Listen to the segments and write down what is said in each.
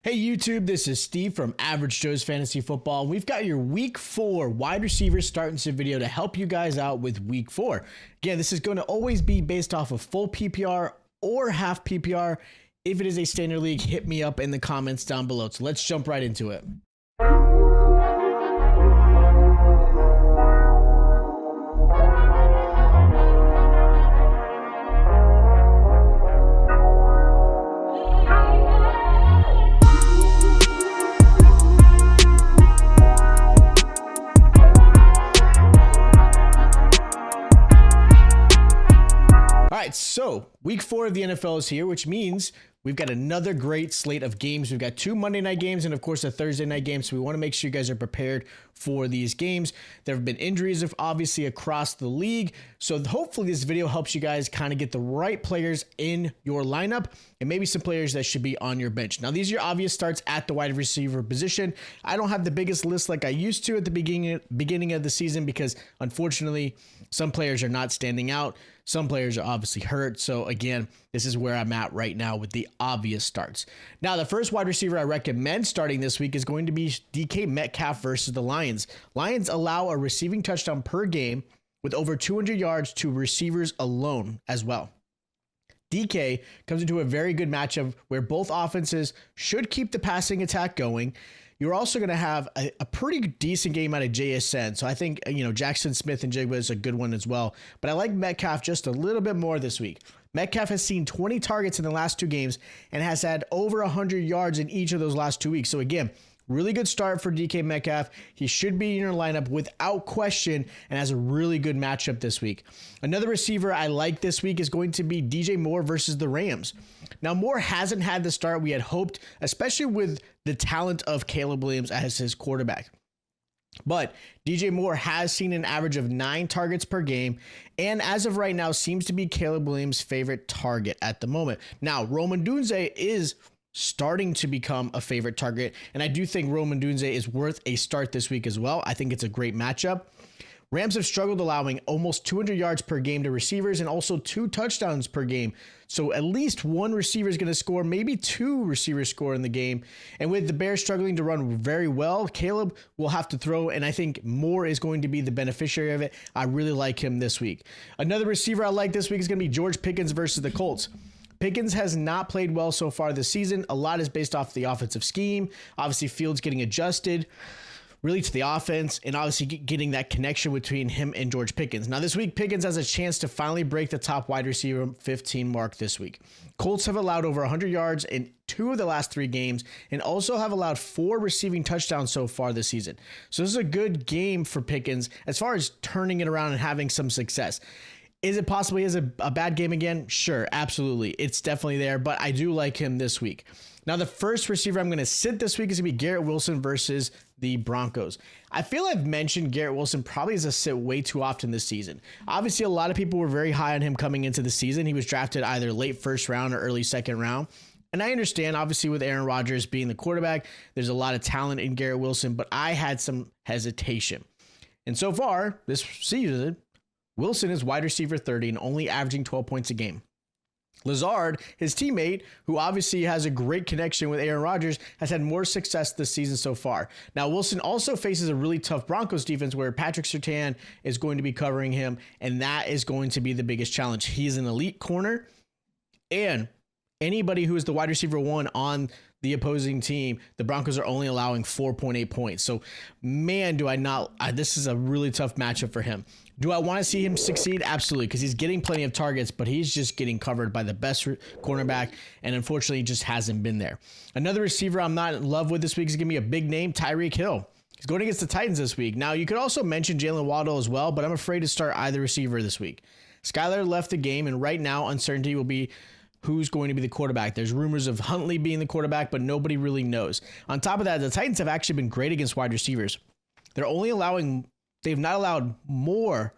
Hey YouTube, this is Steve from Average Joe's Fantasy Football. We've got your Week 4 wide receiver start and sit video to help you guys out with Week 4. Again, this is going to always be based off of full PPR or half PPR. If it is a standard league, hit me up in the comments down below. So let's jump right into it. So week 4 of the NFL is here, which means we've got another great slate of games. We've got 2 Monday night games and of course a Thursday night game. So we want to make sure you guys are prepared for these games. There have been injuries obviously across the league. So hopefully this video helps you guys kind of get the right players in your lineup and maybe some players that should be on your bench. Now these are your obvious starts at the wide receiver position. I don't have the biggest list like I used to at the beginning of the season because unfortunately some players are not standing out. Some players are obviously hurt. So again, this is where I'm at right now with the obvious starts. Now, the first wide receiver I recommend starting this week is going to be DK Metcalf versus the Lions. Lions allow a receiving touchdown per game with over 200 yards to receivers alone as well. DK comes into a very good matchup where both offenses should keep the passing attack going. You're also going to have a pretty decent game out of JSN. So I think, Jackson Smith and Jigba is a good one as well. But I like Metcalf just a little bit more this week. Metcalf has seen 20 targets in the last 2 games and has had over 100 yards in each of those last 2 weeks. So again, really good start for DK Metcalf. He should be in your lineup without question and has a really good matchup this week. Another receiver I like this week is going to be DJ Moore versus the Rams. Now, Moore hasn't had the start we had hoped, especially with the talent of Caleb Williams as his quarterback. But DJ Moore has seen an average of 9 targets per game, and as of right now, seems to be Caleb Williams' favorite target at the moment. Now, Roman Dunze is starting to become a favorite target, and I do think Roman Dunze is worth a start this week as well. I think it's a great matchup. Rams have struggled allowing almost 200 yards per game to receivers and also 2 touchdowns per game. So at least 1 receiver is going to score, maybe 2 receivers score in the game. And with the Bears struggling to run very well, Caleb will have to throw, and I think Moore is going to be the beneficiary of it. I really like him this week. Another receiver I like this week is going to be George Pickens versus the Colts. Pickens has not played well so far this season. A lot is based off the offensive scheme. Obviously, Fields getting adjusted really to the offense and obviously getting that connection between him and George Pickens. Now this week, Pickens has a chance to finally break the top wide receiver 15 mark this week. Colts have allowed over 100 yards in 2 of the last 3 games and also have allowed 4 receiving touchdowns so far this season. So this is a good game for Pickens as far as turning it around and having some success. Is it possible he has a bad game again? Sure, absolutely. It's definitely there, but I do like him this week. Now, the first receiver I'm going to sit this week is going to be Garrett Wilson versus the Broncos. I feel I've mentioned Garrett Wilson probably as a sit way too often this season. Obviously, a lot of people were very high on him coming into the season. He was drafted either late first round or early second round. And I understand, obviously, with Aaron Rodgers being the quarterback, there's a lot of talent in Garrett Wilson, but I had some hesitation. And so far, this season, Wilson is wide receiver 30 and only averaging 12 points a game. Lazard, his teammate, who obviously has a great connection with Aaron Rodgers, has had more success this season so far. Now, Wilson also faces a really tough Broncos defense where Patrick Surtain is going to be covering him, and that is going to be the biggest challenge. He's an elite corner, and anybody who is the wide receiver 1 on the opposing team, the Broncos are only allowing 4.8 points. So, man, this is a really tough matchup for him. Do I want to see him succeed? Absolutely, because he's getting plenty of targets, but he's just getting covered by the best cornerback, and unfortunately, he just hasn't been there. Another receiver I'm not in love with this week is going to be a big name, Tyreek Hill. He's going against the Titans this week. Now, you could also mention Jalen Waddle as well, but I'm afraid to start either receiver this week. Skylar left the game, and right now, uncertainty will be who's going to be the quarterback. There's rumors of Huntley being the quarterback, but nobody really knows. On top of that, the Titans have actually been great against wide receivers. They've not allowed more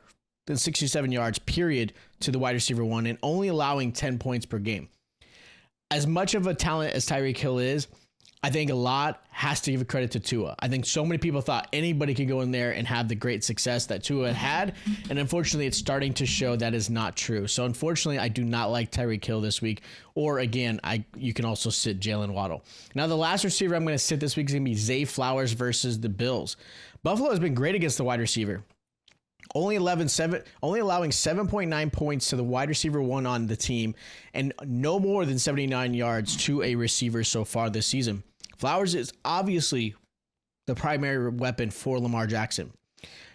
than 67 yards, period, to the wide receiver 1 and only allowing 10 points per game. As much of a talent as Tyreek Hill is, I think a lot has to give credit to Tua. I think so many people thought anybody could go in there and have the great success that Tua had. And unfortunately, it's starting to show that is not true. So unfortunately, I do not like Tyreek Hill this week. Or again, you can also sit Jalen Waddle. Now, the last receiver I'm going to sit this week is going to be Zay Flowers versus the Bills. Buffalo has been great against the wide receiver. Only allowing 7.9 points to the wide receiver one on the team and no more than 79 yards to a receiver so far this season. Flowers is obviously the primary weapon for Lamar Jackson.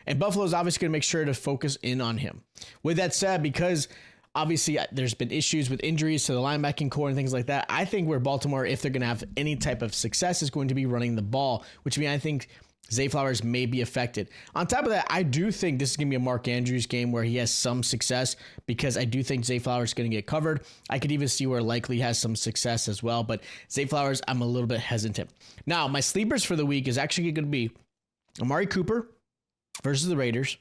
And Buffalo is obviously going to make sure to focus in on him. With that said, because obviously there's been issues with injuries to the linebacking core and things like that, I think where Baltimore, if they're going to have any type of success, is going to be running the ball, which means I think Zay Flowers may be affected. On top of that, I do think this is going to be a Mark Andrews game where he has some success because I do think Zay Flowers is going to get covered. I could even see where Likely has some success as well, but Zay Flowers, I'm a little bit hesitant. Now, my sleepers for the week is actually going to be Amari Cooper versus the Raiders,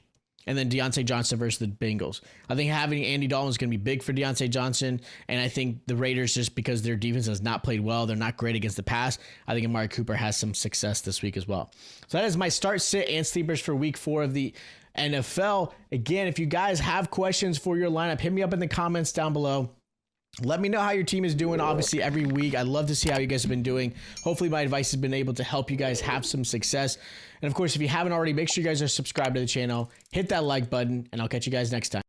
and then Deontay Johnson versus the Bengals. I think having Andy Dalton is going to be big for Deontay Johnson, and I think the Raiders, just because their defense has not played well, they're not great against the pass, I think Amari Cooper has some success this week as well. So that is my start, sit, and sleepers for week 4 of the NFL. Again, if you guys have questions for your lineup, hit me up in the comments down below. Let me know how your team is doing, obviously, every week. I'd love to see how you guys have been doing. Hopefully, my advice has been able to help you guys have some success. And, of course, if you haven't already, make sure you guys are subscribed to the channel. Hit that like button, and I'll catch you guys next time.